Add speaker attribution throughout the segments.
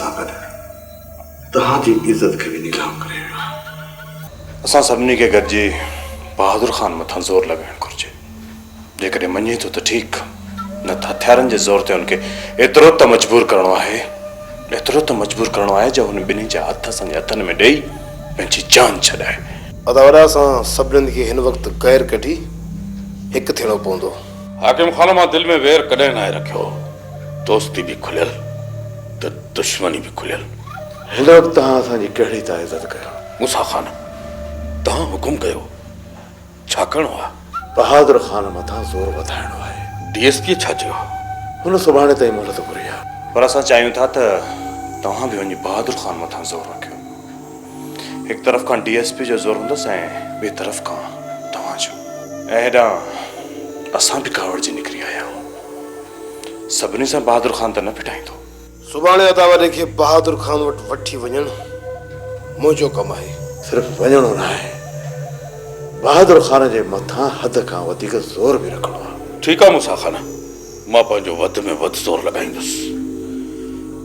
Speaker 1: सां गॾु तव्हांजी इज़त खे बि नीलाम करे वियो आहे। असां सभिनी खे गॾिजी बहादुर ख़ान मथां ज़ोर लॻाइणु घुरिजे। जेकॾहिं मञे थो त ठीकु, न त हथियारनि जे ज़ोर ते हुनखे एतिरो त मजबूर करणो आहे जो हुन ॿिन्ही जा हथ असांजे हथनि में ॾेई पंहिंजी जान छॾाए।
Speaker 2: अदावरा असां सभिनीनि खे हिन वक़्तु गैर कढी हिकु थियणो पवंदो।
Speaker 3: हाकिम ख़ान मां दिलि में वेर कॾहिं न रखियो। दोस्ती बि खुलियल त दुश्मनी बि खुलियल।
Speaker 1: हिन वक़्तु तव्हां असांजी कहिड़ी था इज़त कयो?
Speaker 3: मूसा ख़ान, तव्हां हुकुम कयो, छा करिणो आहे?
Speaker 1: बहादुर ख़ान मथां ज़ोर वधाइणो आहे।
Speaker 3: DSP छा चयो?
Speaker 1: हुन सुभाणे ताईं मोहलत घुरी आहे, पर असां चाहियूं था त तव्हां बि वञी बहादुर ख़ान मथां ज़ोर रखियो। हिकु तरफ़ खां DSP जो ज़ोर हूंदसि ऐं ॿिए तरफ़ खां तव्हांजो। ऐं हेॾां असां बि कावड़जी निकिरी आया आहियूं। सभिनी सां बहादुर ख़ान त न फिटाईंदो।
Speaker 2: सुभाणे अदावरे खे बहादुर ख़ान वटि वठी वञणु मुंहिंजो कमु आहे।
Speaker 1: सिर्फ़ु वञणो न आहे, बहादुर ख़ान जे मथां हद खां वधीक ज़ोर बि रखणो आहे।
Speaker 3: ठीकु आहे मूसा ख़ान, मां पंहिंजो वधि में वधि ज़ोर लॻाईंदुसि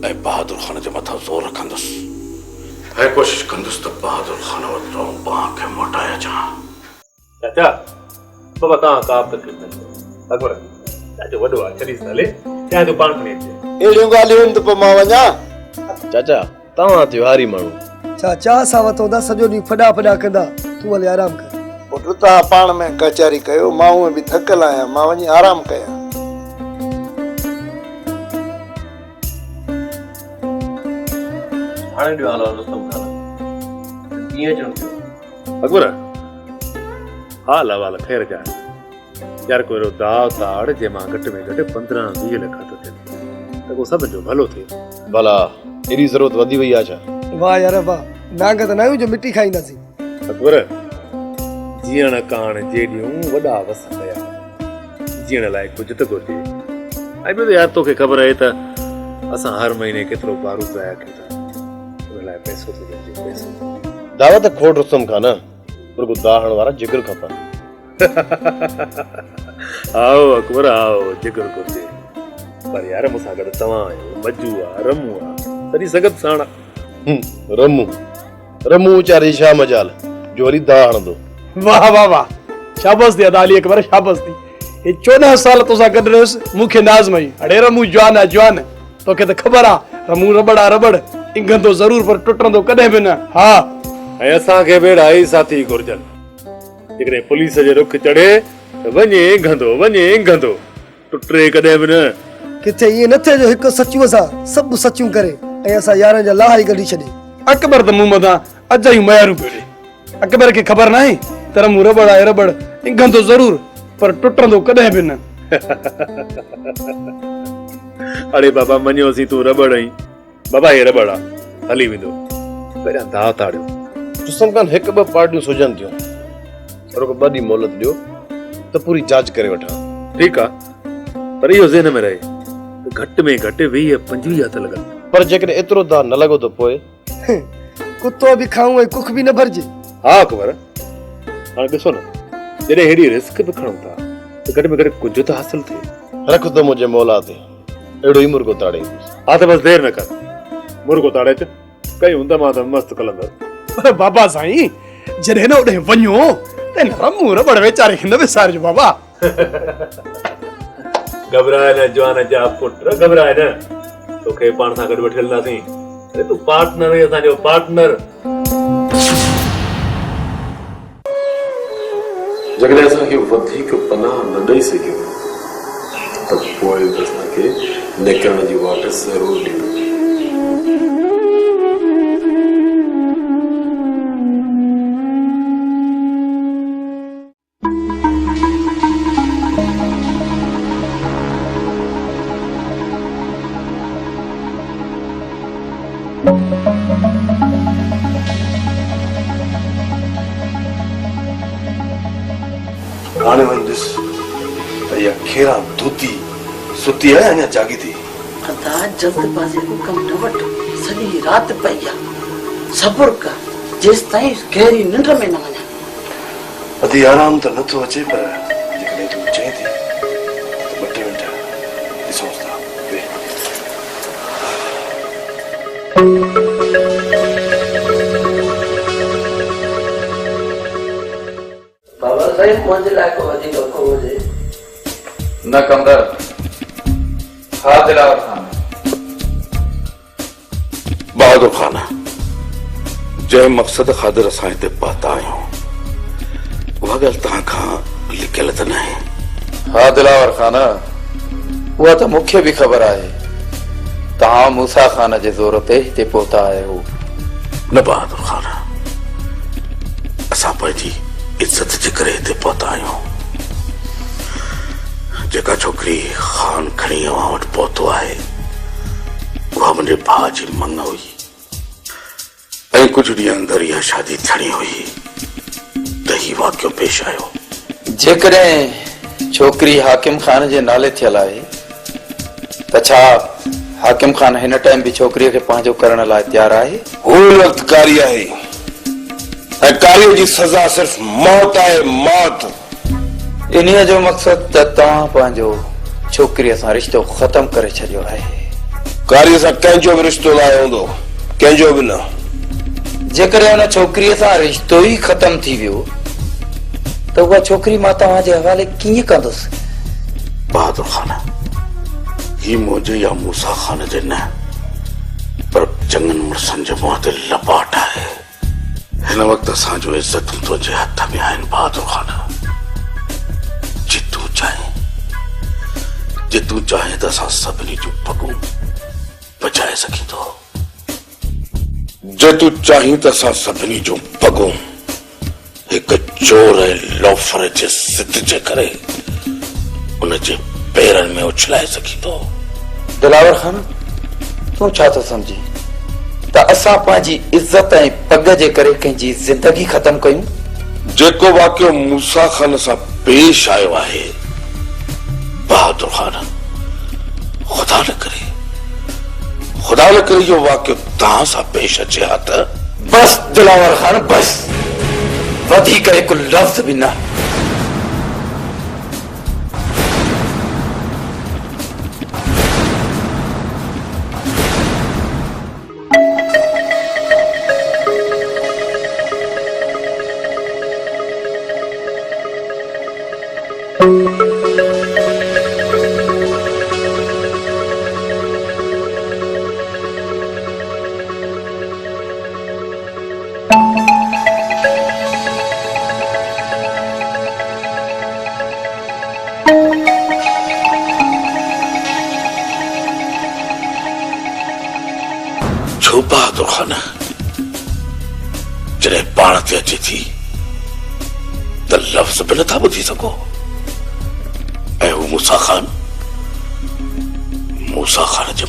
Speaker 3: ऐं बहादुर ख़ान जे मथां ज़ोर रखंदुसि ऐं कोशिशि कंदुसि त बहादुर ख़ान वटि बांह खे मोटाए अचां।
Speaker 4: चाचा, बाबा तव्हां का बि तकलीफ़ न कयो। अकबर, चाचो वॾो आहे, छॾीस हले, चाहे तो पाण खणी अचे।
Speaker 2: अहिड़ियूं ॻाल्हियूं त पोइ मां वञा।
Speaker 5: चाचा, तव्हां त्योहारी माण्हू।
Speaker 6: चाचा असां वठूं था सॼो ॾींहुं फॾा फॾा कंदा, तूं हले आराम कर।
Speaker 2: पुट तव्हां पाण में कचहरी कयो, मां उहे बि थकियल आहियां, मां वञी आराम कयां।
Speaker 4: हाणे ॾियो हाल रुस्तम ख़ान, कीअं अचणु थियो? अकबर, हाल अहवाल ख़ैर जा यार। कोई दाव ताड़ जंहिंमां घटि में घटि 15-20 लख थो थिए त को सभिनि जो भलो थिए।
Speaker 5: भला एॾी ज़रूरत वधी वई आहे छा?
Speaker 6: वाह यार वाह, नांग त न आहियूं जो मिटी खाईंदासीं।
Speaker 4: अकबर, जीअण काण जेॾियूं वॾा वस कया, जीअण लाइ कुझु त घुरिजे। ऐं ॿियो त यार तोखे ख़बर आहे त असां हर महीने केतिरो बारूद ज़ाया कयूं था, हुन लाइ पैसो थो घुरिजे, पैसो।
Speaker 5: दावत खोड़ रुस्तम ख़ान, रुगो दाहण वारा जिगर खपनि।
Speaker 4: आओ अकबर आओ, जिगर घुरिजे। पर यार मूंसां गॾु तव्हां आहियो, मजू आहे, रमू आहे, सॼी सगत साण।
Speaker 5: रमू वीचारी छा मजाल जो वरी दाह हणंदो।
Speaker 7: वाह वाह वाह, शाबाश दी अदाली अकबर, शाबाश दी। ये 14 साल तोसां गॾु रहियुसि, मूंखे नाज़मई। अड़े रमू जवान आहे जवान, तोखे त ख़बर आहे रमू रबड़ आहे रबड़, इंगंदो ज़रूर पर टुटंदो कॾहिं बि न। हा,
Speaker 4: ऐं असांखे बेड़ा ई साथी घुरिजनि। जेकॾहिं पुलिस जे रुख चढ़े त वञे इंगंदो, टुटे कॾहिं बि न।
Speaker 6: किथे ईअं न थिए जो हिकु सचूअ सां सभु सचियूं करे ऐं असां यारनि जा लाहा ई कढी छॾे।
Speaker 7: अकबर त मूं मथां अॼ ई मयारूं पियो ॾे। अकबर खे ख़बर न आहे त रमू रबड़ आहे रबड़, इंगंदो ज़रूर पर टुटंदो कॾहिं बि न।
Speaker 4: अड़े बाबा मञोसीं तूं रबड़ आहीं, बाबा हे रबड़ आहे, हली वेंदो। पहिरियां दाव ताड़ियो।
Speaker 5: रुस्तम ख़ान, हिकु ॿ पार्टियूं सुझनि थियूं, रुगो 2 ॾींहं मोहलत ॾियो त पूरी जांच करे वठां।
Speaker 4: ठीकु आहे, पर इहो ज़हन में रहे त घटि में घटि 20-25 त लॻनि।
Speaker 5: पर जेकॾहिं एतिरो दाह न लॻो त पोइ
Speaker 6: कुतो बि खाऊं ऐं कुख बि न भरिजे।
Speaker 4: हा अकबर, हाणे ॾिसो न, जॾहिं हेॾी रिस्क बि खणूं था त घटि में घटि कुझु त हासिल थिए।
Speaker 5: रख त मुंहिंजे मौला ते, अहिड़ो ई मुर्गो ताड़े।
Speaker 4: हा त बसि देरि न कर, मुर्गो ताड़े अच, कयूं त मां त मस्तु कलंदुसि।
Speaker 7: पर बाबा साईं, जॾहिं न ओॾे वञो त रमू रबड़ वीचारे खे न विसारिजो बाबा।
Speaker 4: घबराए न जवान जा पुट, घबराए न, तोखे पाण सां गॾु वठी हलंदासीं। अरे तूं पार्टनर आहीं, असांजो पार्टनर।
Speaker 3: जेकॾहिं असांखे वधीक पनाह न ॾेई सघियो त पोइ असांखे निकिरण जी वाट ज़रूरु ॾींदो।
Speaker 1: हाणे वञ ॾिस त इहा खेरा धोती सुती आहे अञा जागी थी।
Speaker 8: अदा जल्दबाज़ी को कम न वठ, सॼी राति पई आहे, सब्र कर जेसि ताईं गहरी निंड में न वञा।
Speaker 1: अधी आराम त नथो अचे, पर जेकॾहिं तूं चए थी त 2 मिंट ॾिसूं था।
Speaker 8: बाबा साहिब मुंहिंजे लाइ को वधीक को हुजे
Speaker 9: न कंदड़ हा दिलावर खान
Speaker 3: बहादुर खान जंहिं मक़सद ख़ातिर असां हिते पहुता आहियूं उहा ॻाल्हि तव्हां खां लिकियल त न आहे?
Speaker 9: हा दिलावर खान उहा त मूंखे बि ख़बर आहे तव्हां मूसा खान जे ज़ोर ते हिते पहुता आहियो।
Speaker 3: न बहादुर खान असां पंहिंजी इज्जत जे करे हिते पहुता आहियूं। जेका छोकिरी खान खणी अवां वटि पहुतो आहे उहा मुंहिंजे भाउ जी मंग हुई ऐं कुझु ॾींहं अंदर इहा शादी थियणी हुई त ही वाक़ियो पेश आयो।
Speaker 9: जेकॾहिं छोकिरी हाकिम खान जे नाले थियल आहे त छा हाकिम खान हिन टाइम बि छोकिरीअ खे पंहिंजो करण लाइ तयारु आहे?
Speaker 2: हू वक्त कारी आहे ऐं कारीअ जी सज़ा सिर्फ़ मौत आहे, मौत।
Speaker 9: इन्हीअ जो मक़सद त तव्हां पंहिंजो छोकिरीअ सां रिश्तो ख़तम करे छॾियो आहे।
Speaker 2: कारीअ सां कंहिंजो बि रिश्तो न हूंदो, कंहिंजो बि न।
Speaker 9: जेकॾहिं हुन छोकिरीअ सां रिश्तो ई ख़तम थी वियो त उहा छोकिरी मां तव्हांजे हवाले कीअं कंदुसि?
Speaker 3: बहादुर खान ही मुंहिंजे या मूसा खान जे न पर चङनि मुड़सनि जे मुंहं ते लपाट आहे। हिन वक़्तु असांजो इज़तूं तुंहिंजे हथ में आहिनि बहादुर खान। जे तूं चाहे त असां सभिनी जूं पगूं बचाए सघीं थो। जे तूं चाहीं त असां सभिनी जूं पगूं हिकु चोर ऐं लोफर जे ज़िद जे करे उन जे पेरनि में उछलाए सघीं थो।
Speaker 9: दिलावर खान तूं छा थो सम्झी त असां पंहिंजी इज़त ऐं पग जे करे कंहिंजी ज़िंदगी ख़तम कयूं?
Speaker 3: जेको वाक़ियो मूसा खान सां पेश आयो आहे बहादुर खान खुदा न करे इहो वाक़ियो तव्हां सां पेश अचे हा त
Speaker 9: बस दिलावर खान बस, वधीक हिकु लफ़्ज़ बि न।
Speaker 3: छो बहादुर खान जॾहिं पाण ते अचे थी त लफ़्ज़ बि नथा ॿुधी सघो। ऐं हू मूसा खान जे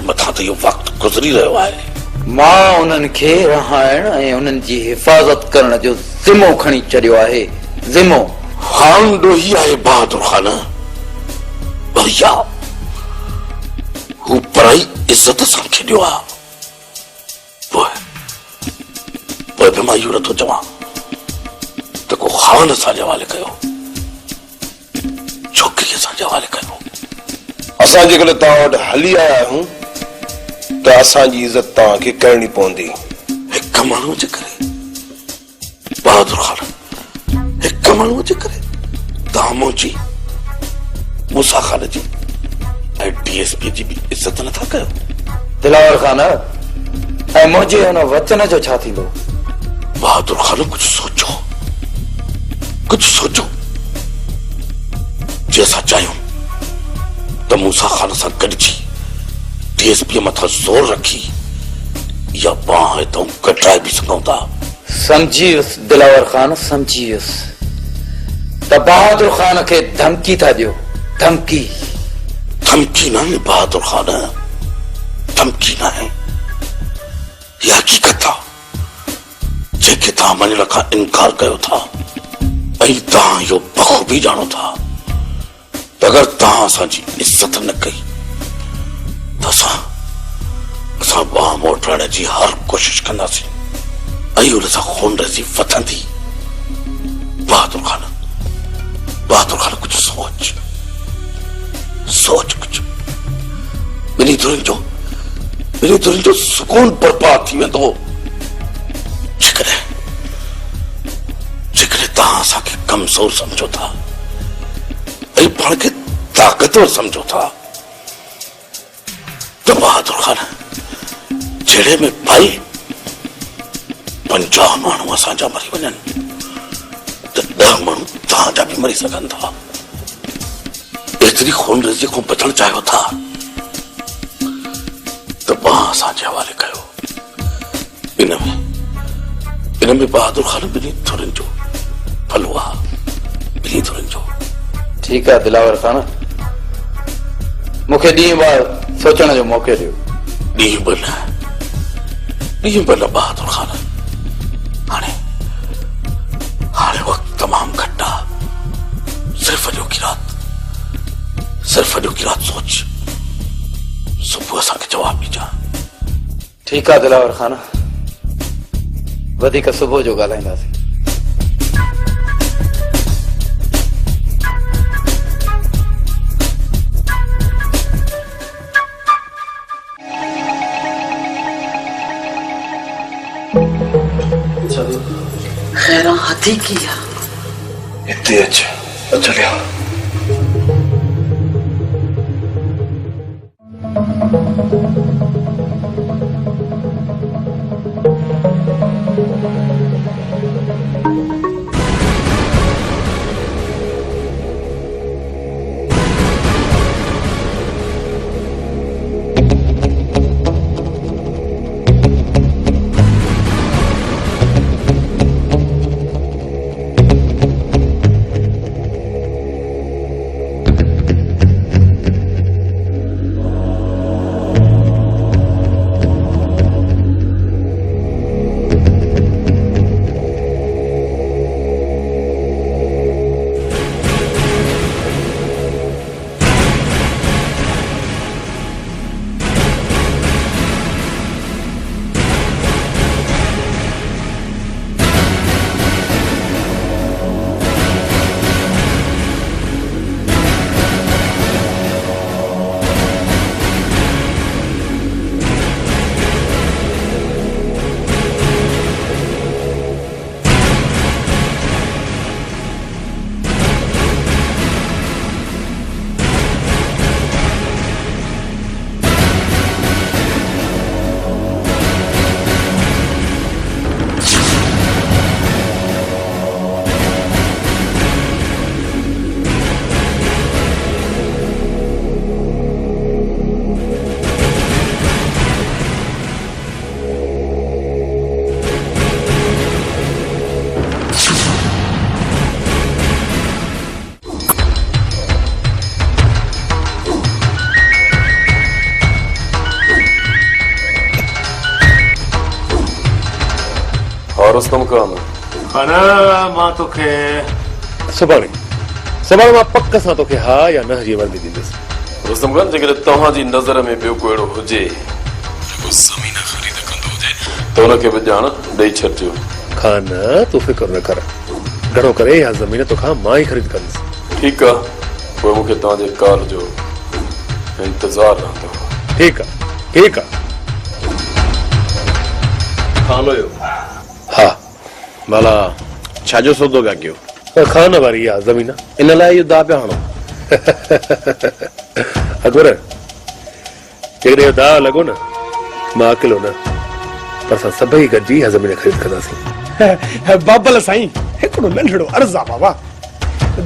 Speaker 3: मथां त इहो वक़्तु गुज़री रहियो आहे।
Speaker 9: मां उन्हनि खे रहाइण ऐं उन्हनि जी हिफ़ाज़त करण जो ज़िमो खणी छॾियो आहे। ज़िमो
Speaker 3: हाण ॾोही आहे बहादुर खान। भैया हू पराई इज़त सां खेॾियो आहे। पोइ बि मां इहो नथो चवां त को खान असांजे हवाले कयो, छोकिरीअ सां हवाले कयो।
Speaker 2: असां जेकॾहिं तव्हां वटि हली आया आहियूं त असांजी इज़त तव्हांखे करणी पवंदी।
Speaker 3: हिकु माण्हूअ जे करे बहादुर खान, हिकु माण्हूअ जे करे तव्हां मुंहिंजी, मूसा खान जी ऐं डीएसपी जी बि इज़त नथा कयो।
Speaker 9: दिलावर खान ऐं मुंहिंजे हुन वचन जो छा थींदो?
Speaker 3: बहादुर खान कुझु सोचो। जे असां चाहियूं त मूसा खान सां गॾिजी डीएसपी मथां ज़ोर रखी या बांह हितां कटाए बि सघूं था।
Speaker 9: समझी वियुसि दिलावर खान, समझी वियुसि त बहादुर खान खे धमकी था ॾियो। धमकी
Speaker 3: न आहे बहादुर खान, धमकी न आहे, इहा हक़ीक़त आहे जेके तव्हां मञण खां इनकार कयो था। ऐं तव्हां इहो बख़ूबी ॼाणो था त अगरि तव्हां असांजी इज़त न कई त असां बांह मोटाइण जी हर कोशिश कंदासीं ऐं उन सां खून रसी वधंदी। बहादुर खान कुझु सोच कुझु। ॿिन्ही धुरनि जो सुकून बर्बाद थी वेंदो जेकॾहिं तव्हां असांखे कमज़ोर समझो था ऐं पाण खे ताक़तवर समझो था त बहादुर ख़ान जहिड़े में भाई 50 माण्हू असांजा मरी वञनि त 10 माण्हू तव्हांजा बि मरी सघनि था। एतिरी खून रेज़ी खां बचणु चाहियो था त बांह असांजे हवाले कयो। इन में बहादुर ख़ान ॿिन्ही धुरनि जो फलो आहे, ॿिन्ही धुरनि जो।
Speaker 9: ठीकु आहे दिलावर ख़ान, मूंखे ॾींहुं ॿार सोचण जो मौक़ो ॾियो।
Speaker 3: ॾींहुं बि न बहादुर ख़ान, हाणे वक़्तु तमामु घटि आहे। सिर्फ़ अॼोकी राति सोच, सुबुह असांखे जवाबु ॾिजां।
Speaker 9: ठीकु आहे दिलावर ख़ान, वधीक सुबुह जो ॻाल्हाईंदासीं।
Speaker 8: खैरा हाथी किया
Speaker 1: इतने अच्छे लिया।
Speaker 5: रुस्तम खान
Speaker 4: खाना मां तोखे सुभाणे मां पक सां तोखे हा या न जी वर्दी ॾींदुसि।
Speaker 5: रुस्तम खान, जेकॾहिं तव्हांजी नज़र में ॿियो को अहिड़ो हुजे जेको ज़मीन ख़रीद कंदो हुजे त हुनखे बि ॼाण ॾेई छॾिजो।
Speaker 4: खान तूं फिक्र न कर, घणो करे या ज़मीन तोखां मां ई ख़रीद कंदुसि।
Speaker 5: ठीकु आहे, पोइ मूंखे तव्हांजे कॉल जो इंतज़ारु रहंदो।
Speaker 4: ठीकु आहे
Speaker 5: खानो यो।
Speaker 4: हा
Speaker 5: भला छाजो सौदो पिया कयो?
Speaker 4: खान वारी आहे ज़मीन,
Speaker 5: इन लाइ इहो दाव पिया हणो?
Speaker 4: अकबर, जेकॾहिं इहो दाव लॻो न, मां अकेलो न, पर असां सभई गॾिजी इहा ज़मीन ख़रीद कंदासीं।
Speaker 7: बाबल साईं, हिकिड़ो नंढड़ो अर्ज़ आहे बाबा,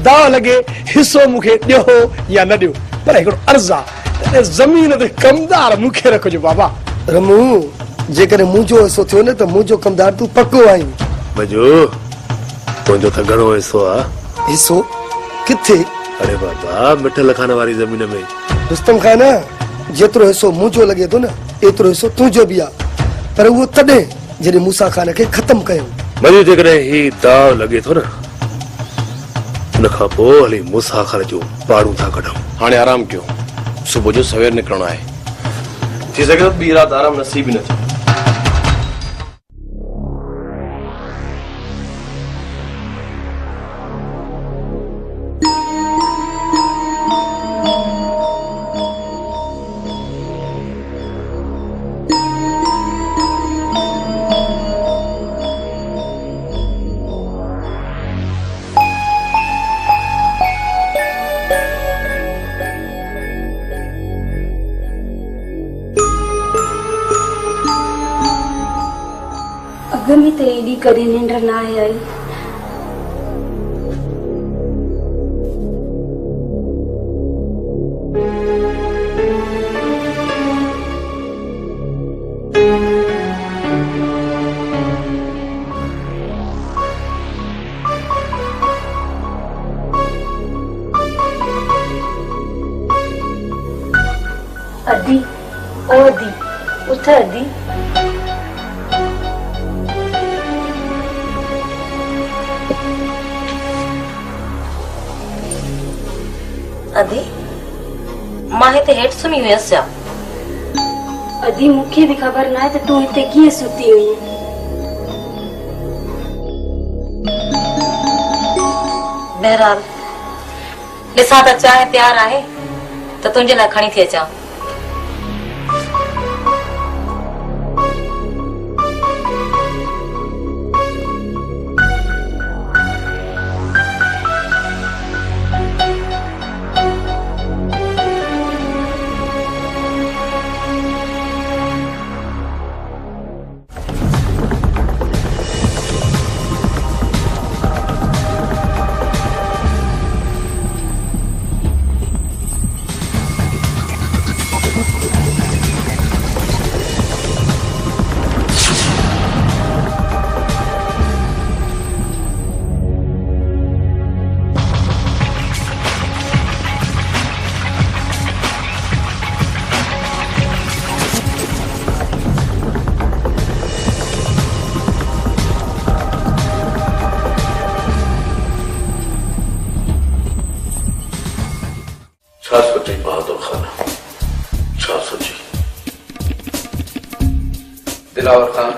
Speaker 7: दाव लॻे हिसो मूंखे ॾियो या न ॾियो, पर हिकिड़ो अर्ज़ आहे, ज़मीन ते कमदार मूंखे रखिजो बाबा।
Speaker 6: रमू, जेकॾहिं मुंहिंजो हिसो थियो न त मुंहिंजो कमदार तूं पको आहीं।
Speaker 4: मजो तुंहिंजो त घणो हिसो आहे।
Speaker 6: हिसो किथे?
Speaker 4: अरे बाबा, मिठल खान वारी ज़मीन में।
Speaker 6: रुस्तम खान, जेतिरो हिसो मुंहिंजो लॻे थो न, एतिरो हिसो तुंहिंजो बि आहे, पर उहो तॾहिं जॾहिं मूसा खान खे ख़तमु कयो।
Speaker 4: मजो जेकॾहिं ही दाव लॻे थो न, उन खां पोइ हली मूसा खान जो पाड़ू था कढूं।
Speaker 5: हाणे आराम कयो, सुबुह जो सवेर निकिरणो आहे। थी सघे तो ॿी राति आराम नसीब ई न थिए।
Speaker 10: अग में त एॾी कॾहिं निंड न आहे आई। अदी ओ अदी उठ अदी।
Speaker 11: अदी मां हिते हेठि सुम्ही हुयसि छा?
Speaker 10: अदी मूंखे बि ख़बर न आहे त तूं हिते कीअं सुती हुई।
Speaker 11: बहरहाल ॾिसां त चांहि तयारु आहे त तुंहिंजे लाइ खणी थी अचां।
Speaker 3: छा सोची बहादुर खान, छा सोची?
Speaker 9: दिलावर खान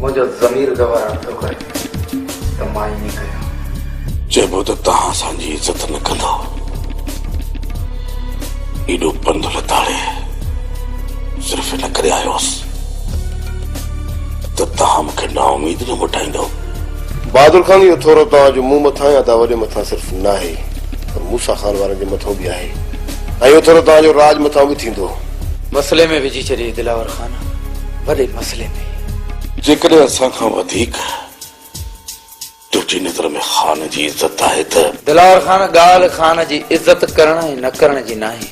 Speaker 9: मुझे ज़मीर गवारण थो करे त मां ईअं कयो।
Speaker 3: चइबो त तव्हां असांजी इज़त न कंदो। एॾो पंधु लताड़े सिर्फ़ इन करे आयोसि त तव्हां मूंखे नाउमीद न मोटाईंदो।
Speaker 2: बहादुर खान इहो थोरो तव्हांजो मुंहुं मथां या तव्हां वॾे मथां सिर्फ़ न आहे पर मूसा खान वारनि जे मथां बि आहे ऐं इहो थोरो तव्हांजो राज मथां बि थींदो।
Speaker 9: मसले में विझी छॾी दिलावर खान, वॾे मसले में।
Speaker 3: जेकॾहिं असां खां वधीक तुंहिंजी नज़र में खान जी इज़त आहे त
Speaker 9: दिलावर खान ॻाल्हि खान जी इज़त करण ऐं न करण जी न आहे,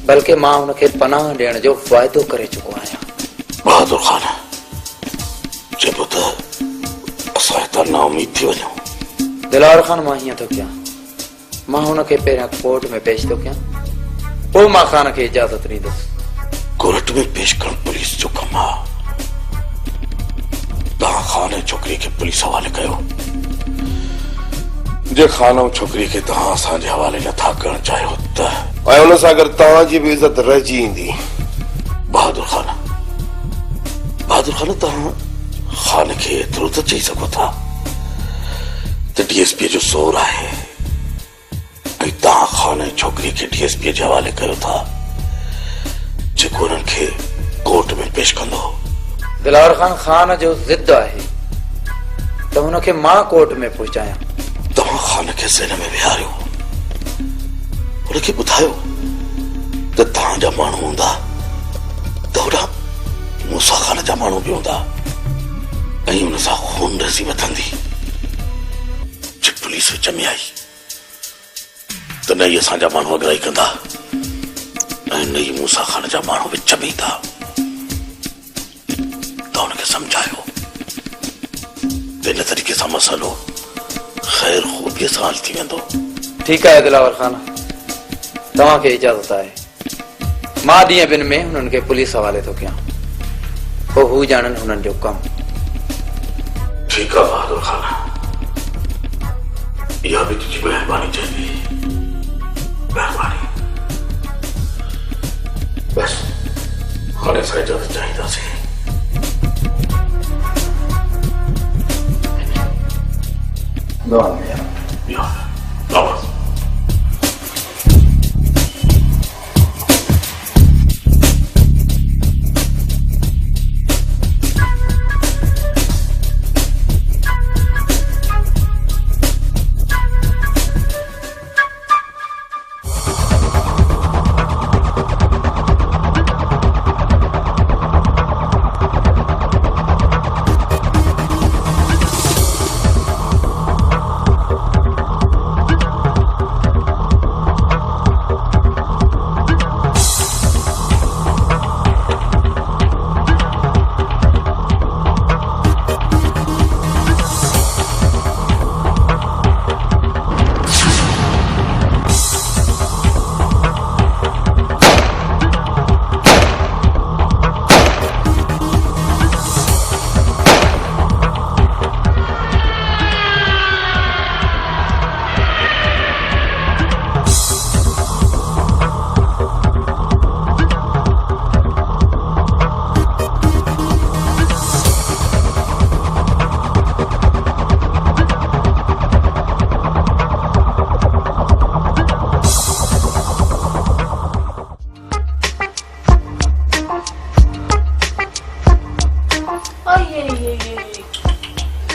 Speaker 9: बल्कि मां हुनखे पनाह ॾियण जो वाइदो करे चुको आहियां।
Speaker 3: बहादुर खान चइबो त असां हितां नाउमीद थी वञूं।
Speaker 9: दिलावर खान मां हीअं थो कयां, मां हुनखे पहिरियां कोर्ट में पेश थो कयां, पोइ मां खान खे इजाज़त ॾींदुसि।
Speaker 3: कोर्ट में पेश करण पुलिस जो कमु आहे। तव्हां खान ऐं छोकिरी खे पुलिस हवाले कयो। जे खान ऐं छोकिरी खे तव्हां असांजे हवाले नथा करणु चाहियो त
Speaker 2: ऐं हुन सां गॾु तव्हांजी बि इज़त रहिजी ईंदी।
Speaker 3: बहादुर खान तव्हां खान खे एतिरो त चई सघो था त डीएसपी जो ज़ोर आहे ऐं तव्हां खान ऐं छोकिरी खे डीएसपी जे हवाले कयो था जेको हुननि खे कोर्ट में पेश कंदो।
Speaker 9: दिलावर खान खान जो ज़िद आहे त हुनखे मां कोर्ट में पहुचायां।
Speaker 3: तव्हां खान खे ज़हन में विहारियो, हुनखे ॿुधायो त तव्हांजा माण्हू हूंदा त होॾां मूसा खान जा माण्हू बि हूंदा ऐं हुन सां खून रसी वधंदी। जे पुलिस विच में आई त न ई असांजा माण्हू अॻिराई कंदा ऐं न ई मूसा खान जा माण्हू विच में ईंदा। त हुनखे सम्झायो त इन तरीक़े सां मसइलो ख़ैर ख़ूबीअ सां हल थी वेंदो।
Speaker 9: ठीकु आहे दिलावर खान, तव्हांखे इजाज़त आहे। मां ॾींहं ॿिनि में हुननि खे पुलिस हवाले थो कयां, पोइ हू ॼाणनि हुननि जो कमु।
Speaker 3: ठीकु आहे बहादुर खान, इहा बि तुंहिंजी महिरबानी चइबी। महिरबानी। बसि हाणे असां इजाज़त चाहींदासीं।
Speaker 9: दुआ में
Speaker 3: या वापस।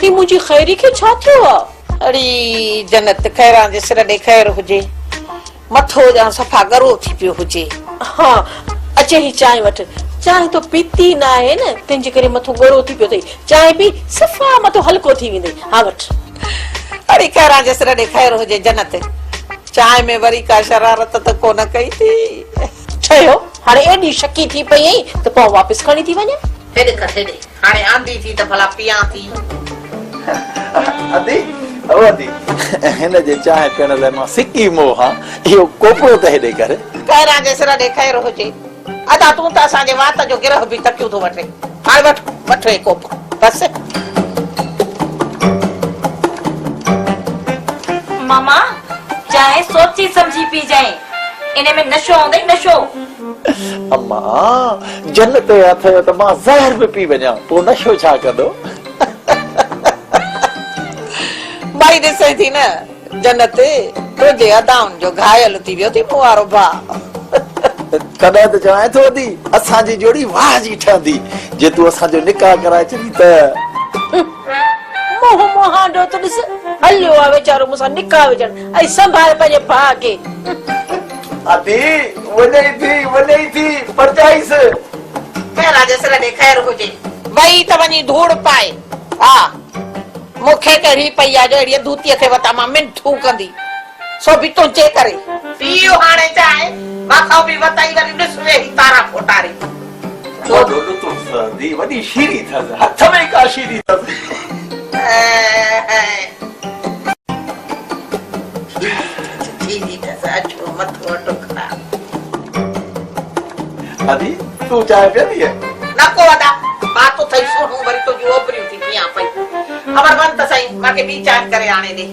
Speaker 12: आखिर मुझी खैरी के छा थियो
Speaker 8: अड़ी जन्नत खैरां जे सिर ॾे खैर हुजे मथो जा सफ़ा गरो थी पियो हुजे।
Speaker 12: हाँ अचे ही चाय वठ चाय तो पीती ना है न तंहिंजे करे मथो गरो थी पियो अथई चाय पी सफ़ा मथो हल्को थी वेंदई। हाँ वठ
Speaker 8: अड़ी खैरां जे सिर ॾे खैर हुजे जन्नत चाय में वरी का शरारत त कोन कई थी।
Speaker 12: छयो हाणे एडी शकी थी पई आई त पो वापस खणी थी वञे।
Speaker 8: हेॾे कर हेॾे हाणे आंदी थी त भला पियां थी।
Speaker 9: अदी ओ अदी हिन जे चाय पीअण लाइ मां सिकी मो हां इहो कोपड़ो त हेॾे कर
Speaker 8: खैरां जे सिर ॾे खैर हुजे अदा तूं त असांजे वात जो गिरह बि तकियो थो वठे। हाणे वठ वठ हे कोप बस।
Speaker 11: मामा चाहे सोची समझी पी जाए इने में नशो आंदे नशो।
Speaker 9: अम्मा जन्नत या थियो त मां ज़हर भी पी वञा पो नशो छा कंदो।
Speaker 8: भाई ॾिसे थी न जन्नत तुंहिंजे अदाउनि जो घायल थी वियो थी मूं वारो भाउ।
Speaker 9: कॾहिं त चवां थो दी असांजी जोड़ी वाह जी ठहंदी जे तूं असांजो निकाह कराए छॾी त।
Speaker 12: मोह मोहांडो तो ॾिस हलियो आहे वीचारो मूंसां निकाह विझण ऐं संभाल पंहिंजे भाउ खे।
Speaker 9: अदी वॾे थी परचाईस
Speaker 8: खैरां जे सिर ॾे खैर हुजे वई त वञी धूड़ पाए। हा मूंखे कहिड़ी पई आहे जो अहिड़ी दूतीअ खे वता मां मिंठू कंदी सो बि तुंहिंजे करे पीओ हाणे चाहे मां बि वताई वरी ॾिस वेही तारा फोटारे।
Speaker 9: दी वॾी शीरी अथसि हथ में का शीरी अथसि।
Speaker 8: मथो वटो ख़राब
Speaker 9: अदी तूं चाय पीअंदी है
Speaker 8: नको वदा मां तो थई सुणूं वरी तुंहिंजूं ओपरियूं थी पियां पई। ख़बर बंद त सही मूंखे ॿी चांहि करे आणे ॾे।